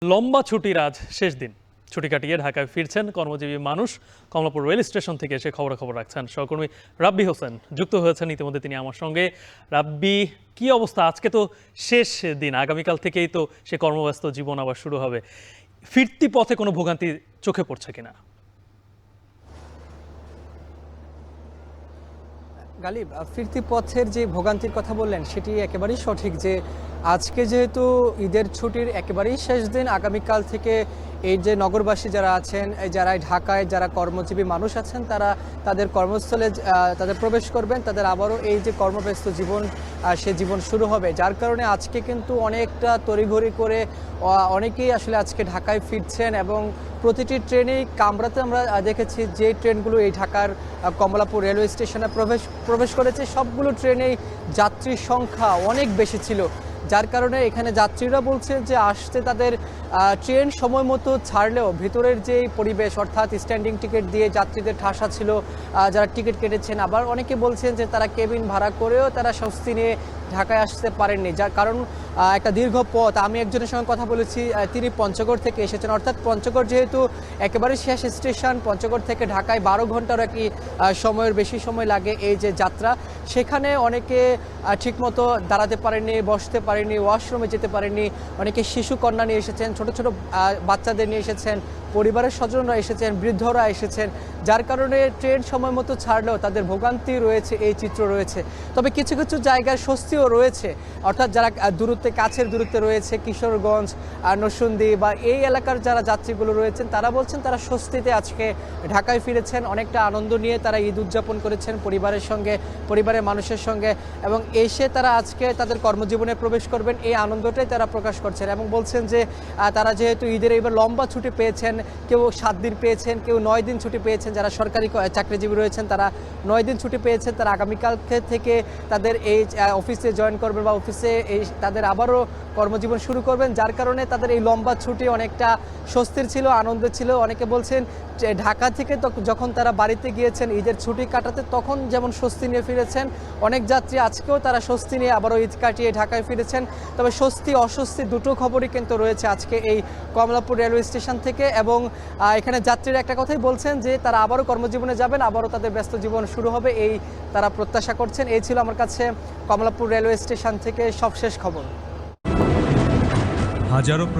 লম্বা ছুটির আজ শেষ দিন। ছুটি কাটিয়ে ঢাকায় ফিরছেন কর্মজীবী মানুষ। কমলাপুর রেল স্টেশন থেকে এসে খবরাখবর রাখছেন সহকর্মী রাব্বি হোসেন যুক্ত হয়েছেন ইতিমধ্যে তিনি আমার সঙ্গে। রাব্বি, কি অবস্থা? আজকে তো শেষ দিন, আগামীকাল থেকেই তো সে কর্মব্যস্ত জীবন আবার শুরু হবে। ফিরতি পথে কোনো ভোগান্তি চোখে পড়ছে কিনা? গালিব, ফিরতি পথের যে ভোগান্তির কথা বললেন সেটি একেবারেই সঠিক যে আজকে যেহেতু ঈদের ছুটির একেবারেই শেষ দিন, আগামীকাল থেকে এই যে নগরবাসী যারা আছেন, যারা ঢাকায় যারা কর্মজীবী মানুষ আছেন, তারা তাদের কর্মস্থলে তাদের প্রবেশ করবেন, তাদের আবারও এই যে কর্মব্যস্ত জীবন সে জীবন শুরু হবে। যার কারণে আজকে কিন্তু অনেকটা তড়িঘড়ি করে অনেকেই আসলে আজকে ঢাকায় ফিরছেন এবং প্রতিটি ট্রেনেই কামরাতে আমরা দেখেছি যে ট্রেনগুলো এই ঢাকার কমলাপুর রেলওয়ে স্টেশনে প্রবেশ করেছে, সবগুলো ট্রেনেই যাত্রীর সংখ্যা অনেক বেশি ছিল। যার কারণে এখানে যাত্রীরা বলছেন যে আসতে তাদের ট্রেন সময় মতো ছাড়লেও ভিতরের যে পরিবেশ, অর্থাৎ স্ট্যান্ডিং টিকিট দিয়ে যাত্রীদের ঠাসা ছিল যারা টিকিট কেটেছেন। আবার অনেকে বলছেন যে তারা কেবিন ভাড়া করেও তারা স্বস্তি নিয়ে ঢাকায় আসতে পারেননি, যার কারণ একটা দীর্ঘ পথ। আমি একজনের সঙ্গে কথা বলেছি, তিনি পঞ্চগড় থেকে এসেছেন, অর্থাৎ পঞ্চগড় যেহেতু একেবারে শেষ স্টেশন, পঞ্চগড় থেকে ঢাকায় 12 ঘন্টারও একটি সময়ের বেশি সময় লাগে এই যে যাত্রা। সেখানে অনেকে ঠিকমতো দাঁড়াতে পারেননি, বসতে পারেননি, ওয়াশরুমে যেতে পারেননি। অনেকে শিশু কন্যা নিয়ে এসেছেন, ছোট ছোট বাচ্চাদের নিয়ে এসেছেন, পরিবারের স্বজনরা এসেছেন, বৃদ্ধরা এসেছেন। যার কারণে ট্রেন সময় মতো ছাড়লেও তাদের ভোগান্তি রয়েছে, এই চিত্র রয়েছে। তবে কিছু কিছু জায়গায় স্বস্তিও রয়েছে, অর্থাৎ যারা কাছের দূরত্বে রয়েছে, কিশোরগঞ্জ, নরসিংদী বা এই এলাকার যারা যাত্রীগুলো রয়েছেন, তারা বলছেন তারা স্বস্তিতে আজকে ঢাকায় ফিরেছেন। অনেকটা আনন্দ নিয়ে তারা ঈদ উদযাপন করেছেন পরিবারের সঙ্গে, পরিবারের মানুষের সঙ্গে, এবং এসে তারা আজকে তাদের কর্মজীবনে প্রবেশ করবেন, এই আনন্দটাই তারা প্রকাশ করছেন। এবং বলছেন যে তারা যেহেতু ঈদের এবার লম্বা ছুটি পেয়েছেন, কেউ 7 দিন পেয়েছেন, কেউ 9 দিন ছুটি পেয়েছেন, যারা সরকারি চাকরিজীবী রয়েছেন তারা 9 দিন ছুটি পেয়েছেন, তারা আগামীকাল থেকে তাদের এই অফিসে জয়েন করবেন বা অফিসে এই তাদের আবারও কর্মজীবন শুরু করবেন। যার কারণে তাদের এই লম্বা ছুটি অনেকটা স্বস্তির ছিল, আনন্দের ছিল। অনেকে বলছেন ঢাকা থেকে যখন তারা বাড়িতে গিয়েছেন ঈদের ছুটি কাটাতে, তখন যেমন স্বস্তি নিয়ে ফিরেছেন, অনেক যাত্রী আজকেও তারা স্বস্তি নিয়ে আবারও ঈদ কাটিয়ে ঢাকায় ফিরেছেন। তবে স্বস্তি অস্বস্তি দুটো খবরই কিন্তু রয়েছে আজকে এই কমলাপুর রেলওয়ে স্টেশন থেকে। এবং এখানে যাত্রীরা একটা কথাই বলছেন যে তারা আবারও কর্মজীবনে যাবেন, আবারও তাদের ব্যস্ত জীবন শুরু হবে, এই তারা প্রত্যাশা করছেন। এই ছিল আমার কাছে কমলাপুর রেলওয়ে স্টেশন থেকে সবশেষ খবর। হাজারো